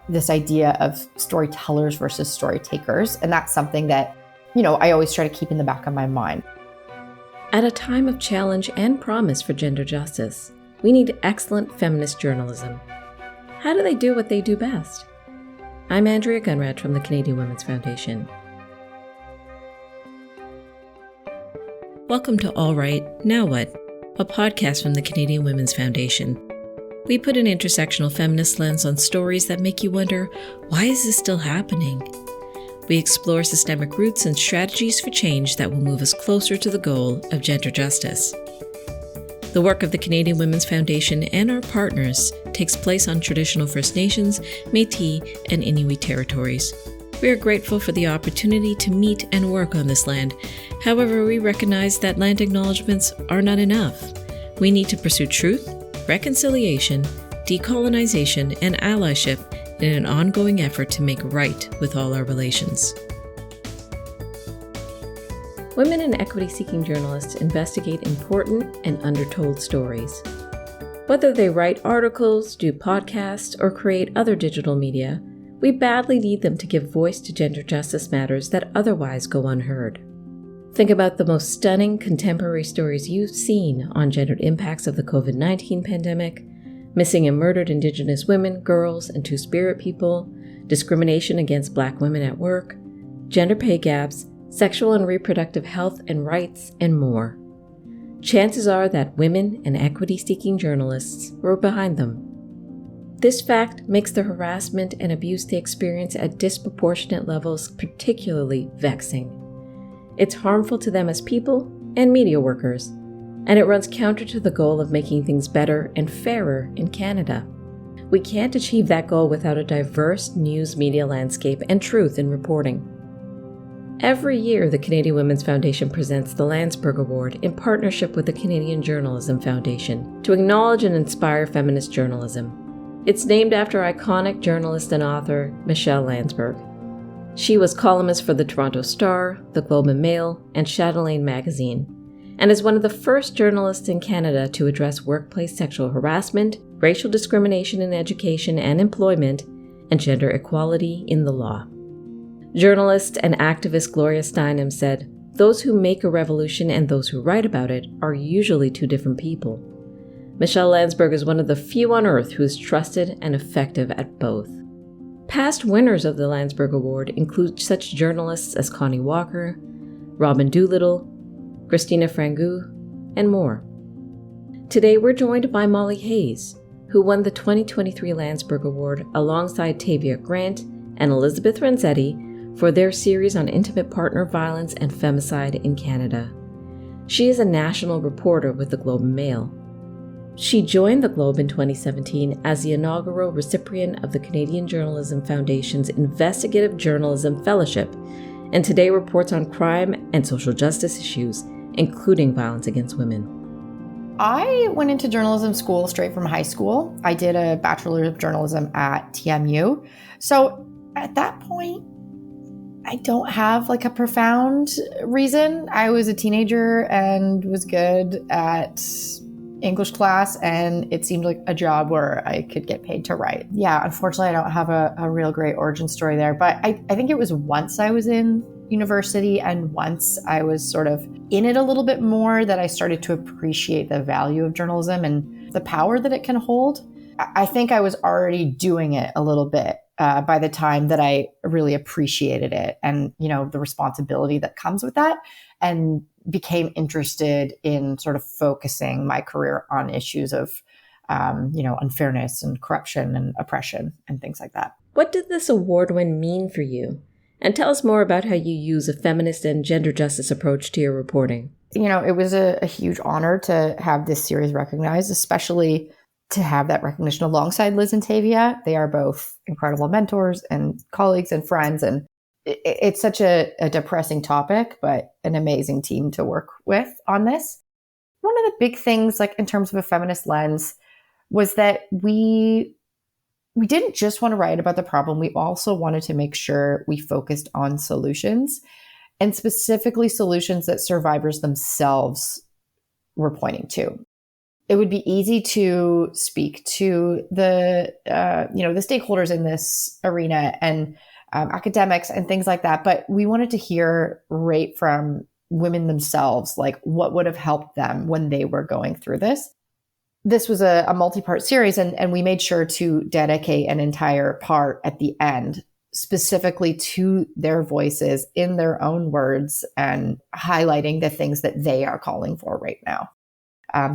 this idea of storytellers versus story takers. And that's something that, I always try to keep in the back of my mind. At a time of challenge and promise for gender justice, we need excellent feminist journalism. How do they do what they do best? I'm Andrea Gunrad from the Canadian Women's Foundation. Welcome to All Right, Now What? A podcast from the Canadian Women's Foundation. We put an intersectional feminist lens on stories that make you wonder, why is this still happening? We explore systemic roots and strategies for change that will move us closer to the goal of gender justice. The work of the Canadian Women's Foundation and our partners takes place on traditional First Nations, Métis, and Inuit territories. We are grateful for the opportunity to meet and work on this land. However, we recognize that land acknowledgements are not enough. We need to pursue truth, reconciliation, decolonization, and allyship in an ongoing effort to make right with all our relations. Women and equity-seeking journalists investigate important and undertold stories. Whether they write articles, do podcasts, or create other digital media, we badly need them to give voice to gender justice matters that otherwise go unheard. Think about the most stunning contemporary stories you've seen on gendered impacts of the COVID-19 pandemic, missing and murdered Indigenous women, girls, and Two-Spirit people, discrimination against Black women at work, gender pay gaps, sexual and reproductive health and rights, and more. Chances are that women and equity-seeking journalists were behind them. This fact makes the harassment and abuse they experience at disproportionate levels particularly vexing. It's harmful to them as people and media workers, and it runs counter to the goal of making things better and fairer in Canada. We can't achieve that goal without a diverse news media landscape and truth in reporting. Every year, the Canadian Women's Foundation presents the Landsberg Award in partnership with the Canadian Journalism Foundation to acknowledge and inspire feminist journalism. It's named after iconic journalist and author Michelle Landsberg. She was columnist for the Toronto Star, the Globe and Mail, and Chatelaine magazine, and is one of the first journalists in Canada to address workplace sexual harassment, racial discrimination in education and employment, and gender equality in the law. Journalist and activist Gloria Steinem said, "Those who make a revolution and those who write about it are usually two different people." Michelle Landsberg is one of the few on earth who is trusted and effective at both. Past winners of the Landsberg Award include such journalists as Connie Walker, Robin Doolittle, Christina Frangu, and more. Today we're joined by Molly Hayes, who won the 2023 Landsberg Award alongside Tavia Grant and Elizabeth Renzetti for their series on intimate partner violence and femicide in Canada. She is a national reporter with the Globe and Mail. She joined the Globe in 2017 as the inaugural recipient of the Canadian Journalism Foundation's Investigative Journalism Fellowship, and today reports on crime and social justice issues, including violence against women. I went into journalism school straight from high school. I did a Bachelor of Journalism at TMU. So at that point, I don't have a profound reason. I was a teenager and was good at English class, and it seemed like a job where I could get paid to write. Yeah, unfortunately, I don't have a real great origin story there, but I think it was once I was in university and once I was sort of in it a little bit more that I started to appreciate the value of journalism and the power that it can hold. I think I was already doing it a little bit by the time that I really appreciated it and, the responsibility that comes with that, and became interested in sort of focusing my career on issues of, unfairness and corruption and oppression and things like that. What did this award win mean for you? And tell us more about how you use a feminist and gender justice approach to your reporting. It was a huge honor to have this series recognized, especially to have that recognition alongside Liz and Tavia. They are both incredible mentors and colleagues and friends. And it's such a depressing topic, but an amazing team to work with on this. One of the big things, in terms of a feminist lens, was that we didn't just want to write about the problem. We also wanted to make sure we focused on solutions, and specifically solutions that survivors themselves were pointing to. it would be easy to speak to the stakeholders in this arena and academics and things like that. But we wanted to hear right from women themselves, like what would have helped them when they were going through this. This was a multi-part series, and we made sure to dedicate an entire part at the end specifically to their voices in their own words and highlighting the things that they are calling for right now.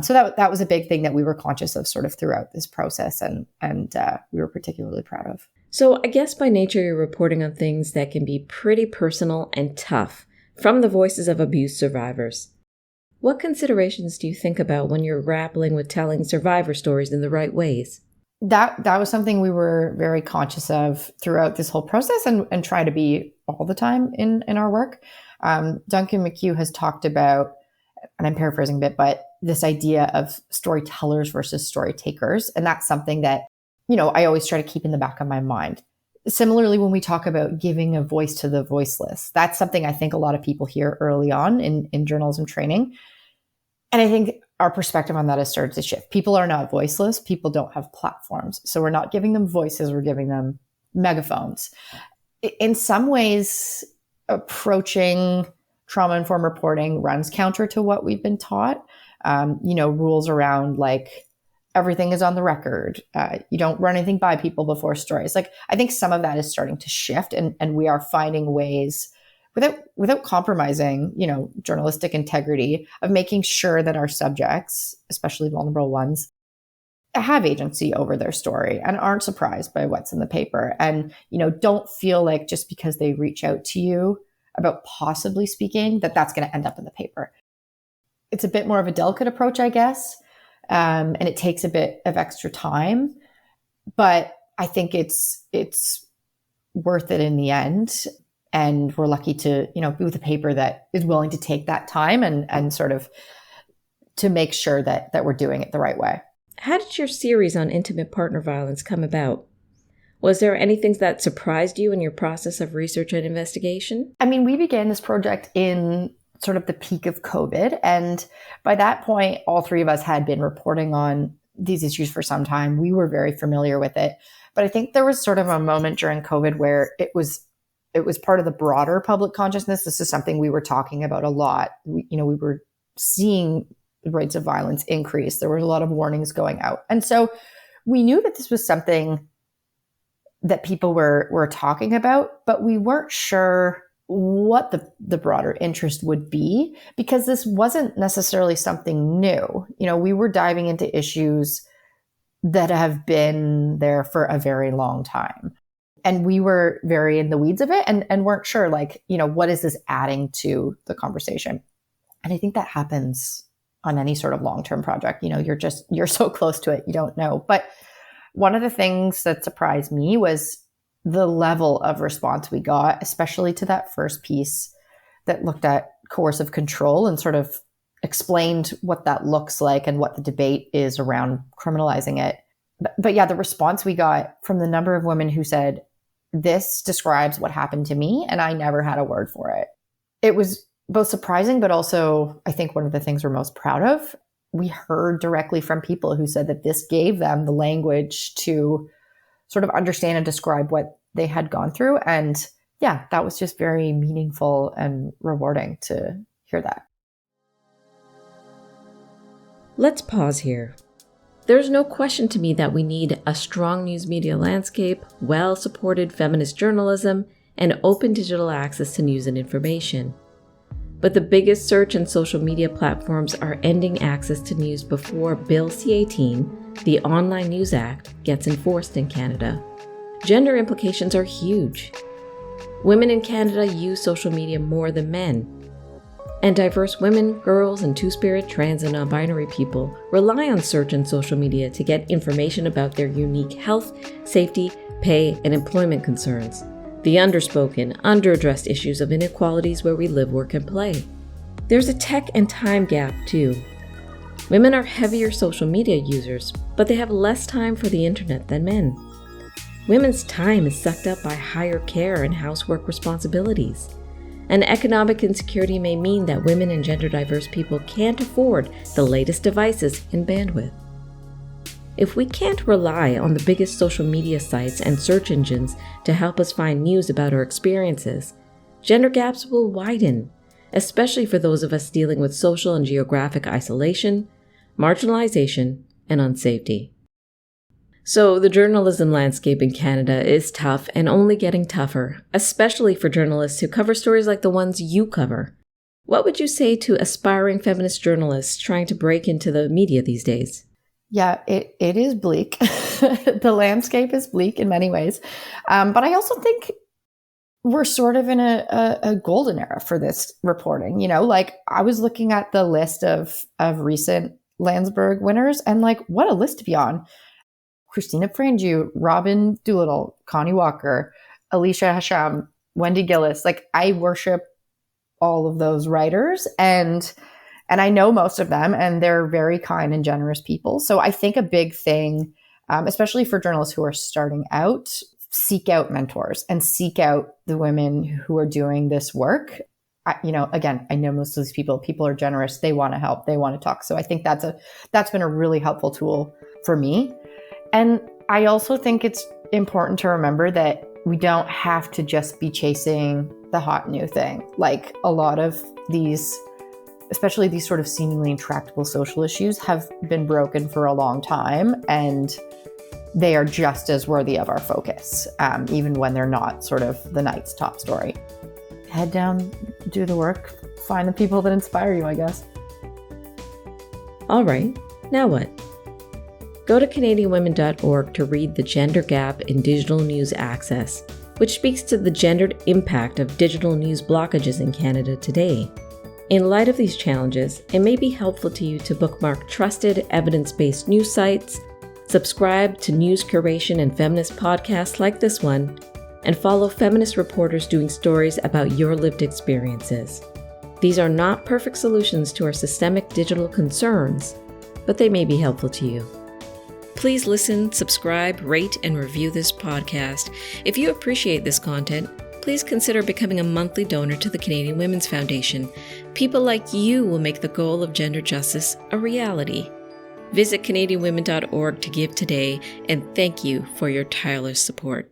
So that was a big thing that we were conscious of sort of throughout this process, and we were particularly proud of. So I guess by nature you're reporting on things that can be pretty personal and tough from the voices of abuse survivors. What considerations do you think about when you're grappling with telling survivor stories in the right ways? That was something we were very conscious of throughout this whole process and try to be all the time in our work. Duncan McHugh has talked about, and I'm paraphrasing a bit, but this idea of storytellers versus story takers. And that's something that, I always try to keep in the back of my mind. Similarly, when we talk about giving a voice to the voiceless, that's something I think a lot of people hear early on in journalism training. And I think our perspective on that has started to shift. People are not voiceless. People don't have platforms. So we're not giving them voices. We're giving them megaphones. In some ways, approaching trauma-informed reporting runs counter to what we've been taught. Rules around like everything is on the record. You don't run anything by people before stories. Like, I think some of that is starting to shift, and we are finding ways without compromising, journalistic integrity, of making sure that our subjects, especially vulnerable ones, have agency over their story and aren't surprised by what's in the paper. And, don't feel like just because they reach out to you about possibly speaking, that's going to end up in the paper. It's a bit more of a delicate approach, I guess. And it takes a bit of extra time, but I think it's worth it in the end. And we're lucky to, be with a paper that is willing to take that time and sort of to make sure that we're doing it the right way. How did your series on intimate partner violence come about? Was there anything that surprised you in your process of research and investigation? I mean, we began this project in sort of the peak of COVID. And by that point, all three of us had been reporting on these issues for some time. We were very familiar with it. But I think there was sort of a moment during COVID where it was part of the broader public consciousness. This is something we were talking about a lot. We were seeing the rates of violence increase. There were a lot of warnings going out. And so we knew that this was something that people were talking about, but we weren't sure what the broader interest would be, because this wasn't necessarily something new. We were diving into issues that have been there for a very long time. And we were very in the weeds of it and weren't sure, what is this adding to the conversation? And I think that happens on any sort of long-term project. You're so close to it, you don't know. But one of the things that surprised me was the level of response we got, especially to that first piece that looked at coercive control and sort of explained what that looks like and what the debate is around criminalizing it. But yeah, the response we got from the number of women who said, this describes what happened to me and I never had a word for it. It was both surprising, but also I think one of the things we're most proud of. We heard directly from people who said that this gave them the language to sort of understand and describe what they had gone through. And yeah, that was just very meaningful and rewarding to hear that. Let's pause here. There's no question to me that we need a strong news media landscape, well-supported feminist journalism, and open digital access to news and information. But the biggest search and social media platforms are ending access to news before Bill C-18, the Online News Act, gets enforced in Canada. Gender implications are huge. Women in Canada use social media more than men. And diverse women, girls, and two-spirit, trans, and non-binary people rely on search and social media to get information about their unique health, safety, pay, and employment concerns. The underspoken, underaddressed issues of inequalities where we live, work, and play. There's a tech and time gap, too. Women are heavier social media users, but they have less time for the internet than men. Women's time is sucked up by higher care and housework responsibilities. And economic insecurity may mean that women and gender diverse people can't afford the latest devices and bandwidth. If we can't rely on the biggest social media sites and search engines to help us find news about our experiences, gender gaps will widen, especially for those of us dealing with social and geographic isolation, marginalization, and unsafety. So the journalism landscape in Canada is tough and only getting tougher, especially for journalists who cover stories like the ones you cover. What would you say to aspiring feminist journalists trying to break into the media these days? Yeah, it is bleak. The landscape is bleak in many ways. But I also think we're sort of in a golden era for this reporting. You know, like I was looking at the list of recent Landsberg winners and like, what a list to be on. Christina Frangiu, Robin Doolittle, Connie Walker, Alicia Hasham, Wendy Gillis. Like I worship all of those writers and I know most of them and they're very kind and generous people. So I think a big thing, especially for journalists who are starting out, seek out mentors and seek out the women who are doing this work. Again, I know most of these people are generous. They want to help. They want to talk. So I think that's been a really helpful tool for me. And I also think it's important to remember that we don't have to just be chasing the hot new thing. Like a lot of these, especially these sort of seemingly intractable social issues have been broken for a long time and they are just as worthy of our focus, even when they're not sort of the night's top story. Head down, do the work, find the people that inspire you, I guess. All right, now what? Go to CanadianWomen.org to read The Gender Gap in Digital News Access, which speaks to the gendered impact of digital news blockages in Canada today. In light of these challenges, it may be helpful to you to bookmark trusted, evidence-based news sites, subscribe to news curation and feminist podcasts like this one, and follow feminist reporters doing stories about your lived experiences. These are not perfect solutions to our systemic digital concerns, but they may be helpful to you. Please listen, subscribe, rate, and review this podcast. If you appreciate this content, please consider becoming a monthly donor to the Canadian Women's Foundation. People like you will make the goal of gender justice a reality. Visit CanadianWomen.org to give today, and thank you for your tireless support.